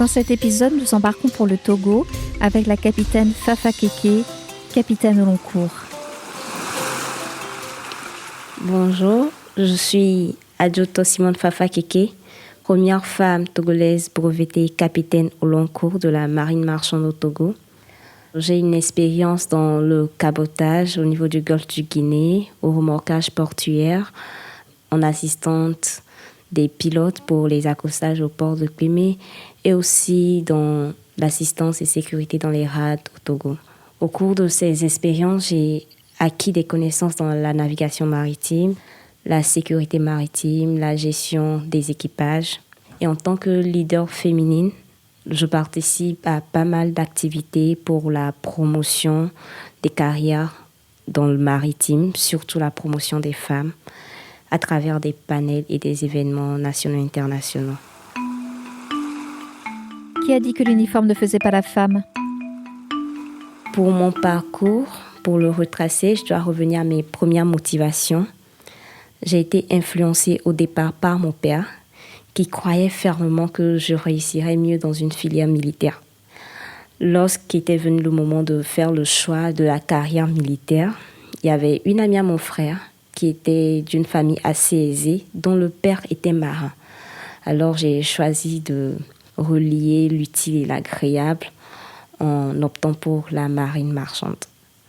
Dans cet épisode, nous embarquons pour le Togo avec la capitaine Fafa Keke, capitaine au long cours. Bonjour, je suis Adjoto Simone Fafa Keke, première femme togolaise brevetée capitaine au long cours de la marine marchande au Togo. J'ai une expérience dans le cabotage au niveau du golfe du Guinée, au remorquage portuaire, en assistante des pilotes pour les accostages au port de Crimée et aussi dans l'assistance et sécurité dans les rades au Togo. Au cours de ces expériences, j'ai acquis des connaissances dans la navigation maritime, la sécurité maritime, la gestion des équipages. Et en tant que leader féminine, je participe à pas mal d'activités pour la promotion des carrières dans le maritime, surtout la promotion des femmes, à travers des panels et des événements nationaux et internationaux. Qui a dit que l'uniforme ne faisait pas la femme ? Pour mon parcours, pour le retracer, je dois revenir à mes premières motivations. J'ai été influencée au départ par mon père, qui croyait fermement que je réussirais mieux dans une filière militaire. Lorsqu'était venu le moment de faire le choix de la carrière militaire, il y avait une amie à mon frère qui était d'une famille assez aisée, dont le père était marin. Alors j'ai choisi de relier l'utile et l'agréable en optant pour la marine marchande.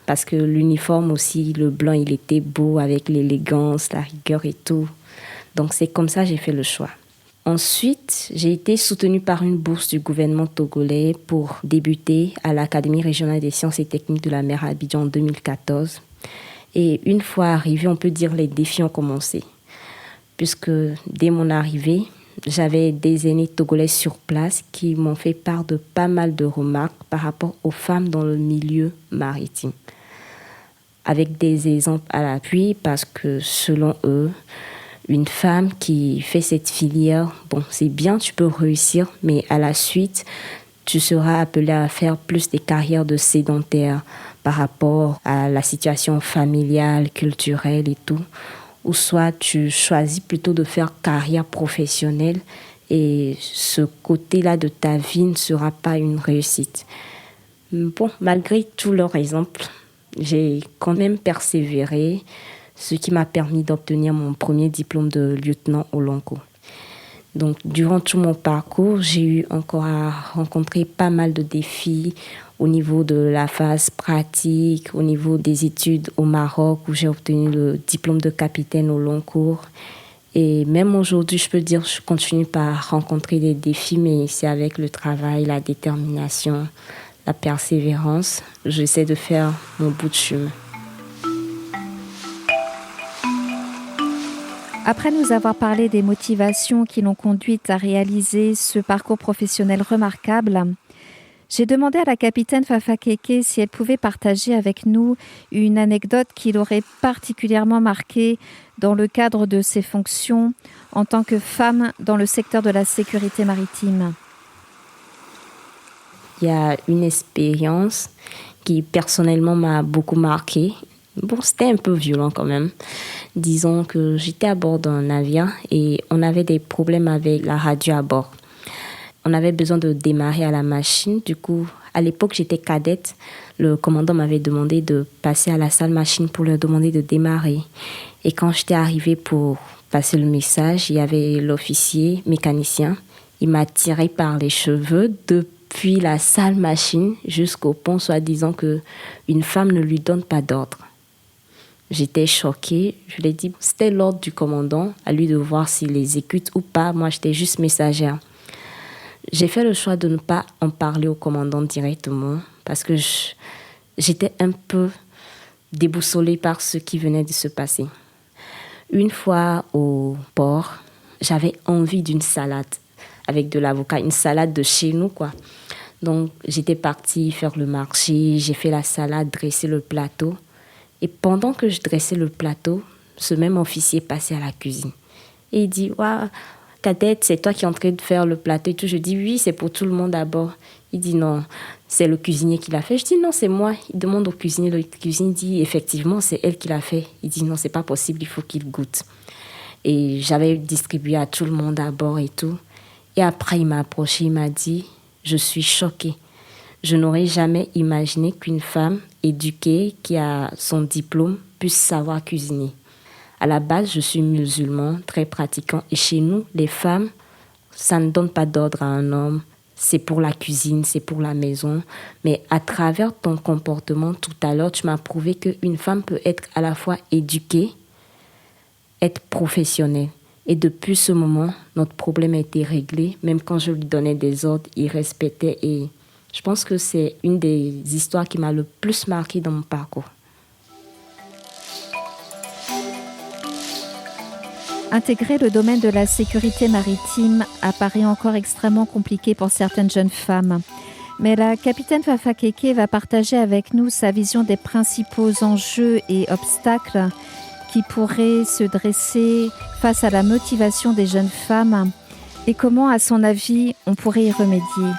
Parce que l'uniforme aussi, le blanc, il était beau avec l'élégance, la rigueur et tout. Donc c'est comme ça que j'ai fait le choix. Ensuite, j'ai été soutenue par une bourse du gouvernement togolais pour débuter à l'Académie régionale des sciences et techniques de la mer à Abidjan en 2014. Et une fois arrivée, on peut dire les défis ont commencé. Puisque dès mon arrivée, j'avais des aînés togolais sur place qui m'ont fait part de pas mal de remarques par rapport aux femmes dans le milieu maritime. Avec des exemples à l'appui, parce que selon eux, une femme qui fait cette filière, bon, c'est bien, tu peux réussir, mais à la suite, tu seras appelée à faire plus des carrières de sédentaire par rapport à la situation familiale, culturelle et tout. Ou soit tu choisis plutôt de faire carrière professionnelle et ce côté-là de ta vie ne sera pas une réussite. Bon, malgré tous leurs exemples, j'ai quand même persévéré, ce qui m'a permis d'obtenir mon premier diplôme de lieutenant au long cours. Donc, durant tout mon parcours, j'ai eu encore à rencontrer pas mal de défis au niveau de la phase pratique, au niveau des études au Maroc où j'ai obtenu le diplôme de capitaine au long cours. Et même aujourd'hui, je peux dire, je continue par rencontrer des défis, mais c'est avec le travail, la détermination, la persévérance. J'essaie de faire mon bout de chemin. Après nous avoir parlé des motivations qui l'ont conduite à réaliser ce parcours professionnel remarquable, j'ai demandé à la capitaine Fafa Keke si elle pouvait partager avec nous une anecdote qui l'aurait particulièrement marquée dans le cadre de ses fonctions en tant que femme dans le secteur de la sécurité maritime. Il y a une expérience qui personnellement m'a beaucoup marquée. Bon, c'était un peu violent quand même. Disons que j'étais à bord d'un navire et on avait des problèmes avec la radio à bord. On avait besoin de démarrer à la machine. Du coup, à l'époque, j'étais cadette. Le commandant m'avait demandé de passer à la salle machine pour leur demander de démarrer. Et quand j'étais arrivée pour passer le message, il y avait l'officier mécanicien. Il m'a tiré par les cheveux depuis la salle machine jusqu'au pont, soi-disant qu'une femme ne lui donne pas d'ordre. J'étais choquée. Je lui ai dit, c'était l'ordre du commandant, à lui de voir s'il l'exécute ou pas. Moi, j'étais juste messagère. J'ai fait le choix de ne pas en parler au commandant directement parce que j'étais un peu déboussolée par ce qui venait de se passer. Une fois au port, j'avais envie d'une salade avec de l'avocat, une salade de chez nous, quoi. Donc, j'étais partie faire le marché, j'ai fait la salade, dressé le plateau. Et pendant que je dressais le plateau, ce même officier passait à la cuisine. Et il dit, « Waouh, cadette, c'est toi qui es en train de faire le plateau et tout. » Je dis, « Oui, c'est pour tout le monde d'abord. » Il dit, « Non, c'est le cuisinier qui l'a fait. » Je dis, « Non, c'est moi. » Il demande au cuisinier. Le cuisinier dit, « Effectivement, c'est elle qui l'a fait. » Il dit, « Non, c'est pas possible, il faut qu'il goûte. » Et j'avais distribué à tout le monde d'abord et tout. Et après, il m'a approché, il m'a dit, Je suis choquée. Je n'aurais jamais imaginé qu'une femme éduquée, qui a son diplôme, puisse savoir cuisiner. À la base, je suis musulman, très pratiquant. Et chez nous, les femmes, ça ne donne pas d'ordre à un homme. C'est pour la cuisine, c'est pour la maison. Mais à travers ton comportement tout à l'heure, tu m'as prouvé qu'une femme peut être à la fois éduquée, être professionnelle. Et depuis ce moment, notre problème a été réglé. Même quand je lui donnais des ordres, il respectait. Et je pense que c'est une des histoires qui m'a le plus marquée dans mon parcours. Intégrer le domaine de la sécurité maritime apparaît encore extrêmement compliqué pour certaines jeunes femmes. Mais la capitaine Fafa Keke va partager avec nous sa vision des principaux enjeux et obstacles qui pourraient se dresser face à la motivation des jeunes femmes et comment, à son avis, on pourrait y remédier.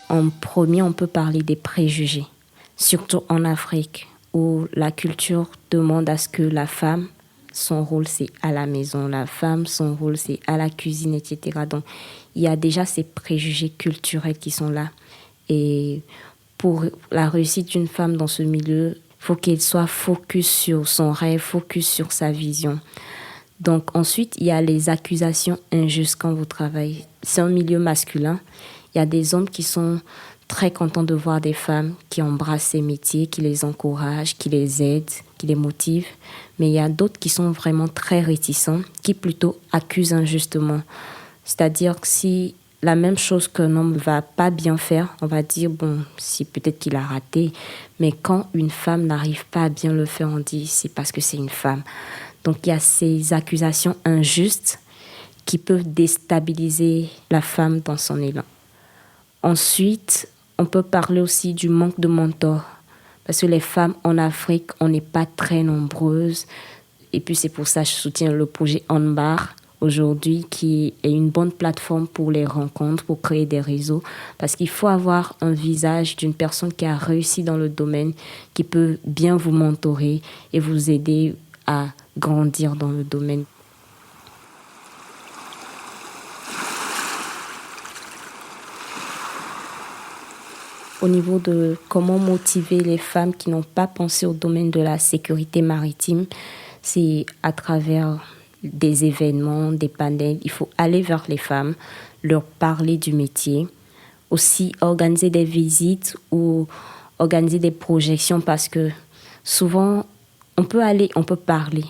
En premier, on peut parler des préjugés, surtout en Afrique, où la culture demande à ce que la femme, son rôle c'est à la maison, la femme, son rôle c'est à la cuisine, etc. Donc, il y a déjà ces préjugés culturels qui sont là. Et pour la réussite d'une femme dans ce milieu, il faut qu'elle soit focus sur son rêve, focus sur sa vision. Donc ensuite, il y a les accusations injustes quand vous travaillez. C'est un milieu masculin. Il y a des hommes qui sont très contents de voir des femmes qui embrassent ces métiers, qui les encouragent, qui les aident, qui les motivent. Mais il y a d'autres qui sont vraiment très réticents, qui plutôt accusent injustement. C'est-à-dire que si la même chose qu'un homme ne va pas bien faire, on va dire, bon, si peut-être qu'il a raté. Mais quand une femme n'arrive pas à bien le faire, on dit, c'est parce que c'est une femme. Donc il y a ces accusations injustes qui peuvent déstabiliser la femme dans son élan. Ensuite, on peut parler aussi du manque de mentors. Parce que les femmes en Afrique, on n'est pas très nombreuses. Et puis c'est pour ça que je soutiens le projet Onbar aujourd'hui, qui est une bonne plateforme pour les rencontres, pour créer des réseaux. Parce qu'il faut avoir un visage d'une personne qui a réussi dans le domaine, qui peut bien vous mentorer et vous aider à grandir dans le domaine. Au niveau de comment motiver les femmes qui n'ont pas pensé au domaine de la sécurité maritime, c'est à travers des événements, des panels. Il faut aller vers les femmes, leur parler du métier. Aussi organiser des visites ou organiser des projections parce que souvent, on peut aller, on peut parler.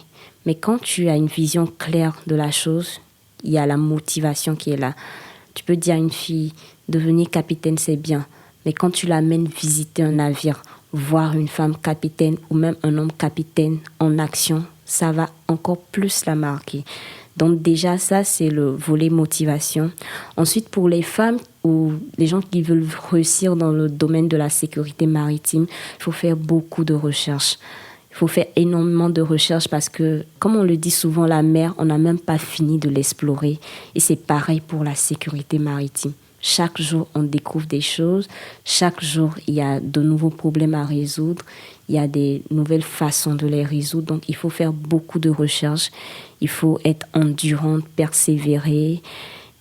Mais quand tu as une vision claire de la chose, il y a la motivation qui est là. Tu peux dire à une fille, devenir capitaine, c'est bien. Mais quand tu l'amènes visiter un navire, voir une femme capitaine ou même un homme capitaine en action, ça va encore plus la marquer. Donc déjà, ça, c'est le volet motivation. Ensuite, pour les femmes ou les gens qui veulent réussir dans le domaine de la sécurité maritime, il faut faire beaucoup de recherches. Il faut faire énormément de recherches parce que, comme on le dit souvent, la mer, on n'a même pas fini de l'explorer. Et c'est pareil pour la sécurité maritime. Chaque jour, on découvre des choses. Chaque jour, il y a de nouveaux problèmes à résoudre. Il y a des nouvelles façons de les résoudre. Donc, il faut faire beaucoup de recherches. Il faut être endurante, persévérer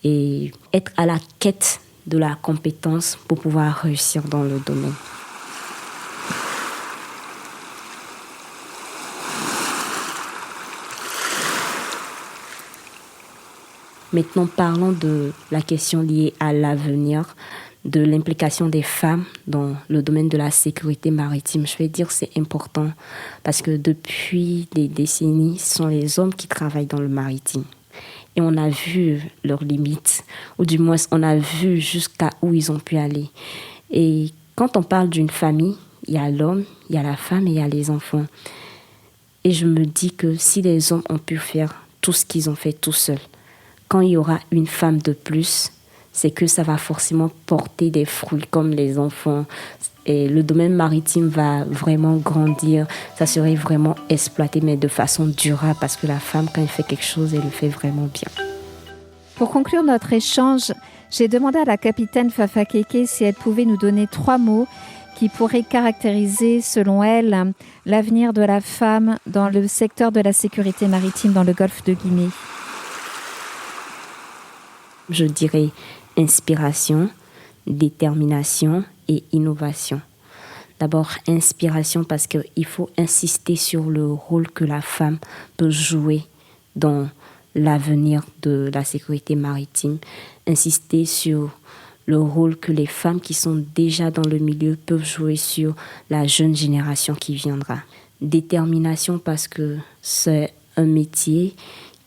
et être à la quête de la compétence pour pouvoir réussir dans le domaine. Maintenant, parlons de la question liée à l'avenir, de l'implication des femmes dans le domaine de la sécurité maritime. Je vais dire que c'est important parce que depuis des décennies, ce sont les hommes qui travaillent dans le maritime. Et on a vu leurs limites, ou du moins on a vu jusqu'à où ils ont pu aller. Et quand on parle d'une famille, il y a l'homme, il y a la femme et il y a les enfants. Et je me dis que si les hommes ont pu faire tout ce qu'ils ont fait tout seuls, quand il y aura une femme de plus, c'est que ça va forcément porter des fruits comme les enfants. Et le domaine maritime va vraiment grandir. Ça serait vraiment exploité, mais de façon durable, parce que la femme, quand elle fait quelque chose, elle le fait vraiment bien. Pour conclure notre échange, j'ai demandé à la capitaine Fafa Keke si elle pouvait nous donner 3 mots qui pourraient caractériser, selon elle, l'avenir de la femme dans le secteur de la sécurité maritime dans le golfe de Guinée. Je dirais inspiration, détermination et innovation. D'abord, inspiration parce qu'il faut insister sur le rôle que la femme peut jouer dans l'avenir de la sécurité maritime. Insister sur le rôle que les femmes qui sont déjà dans le milieu peuvent jouer sur la jeune génération qui viendra. Détermination parce que c'est un métier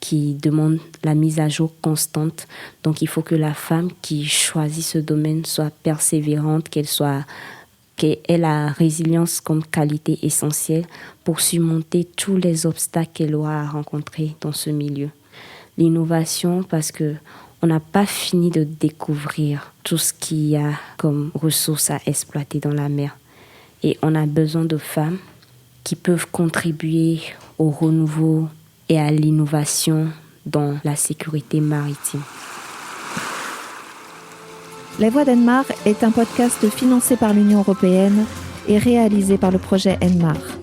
qui demande la mise à jour constante. Donc, il faut que la femme qui choisit ce domaine soit persévérante, qu'elle ait la résilience comme qualité essentielle pour surmonter tous les obstacles qu'elle aura à rencontrer dans ce milieu. L'innovation parce que on n'a pas fini de découvrir tout ce qu'il y a comme ressources à exploiter dans la mer. Et on a besoin de femmes qui peuvent contribuer au renouveau et à l'innovation dans la sécurité maritime. Les Voix d'Enmar est un podcast financé par l'Union européenne et réalisé par le projet Enmar.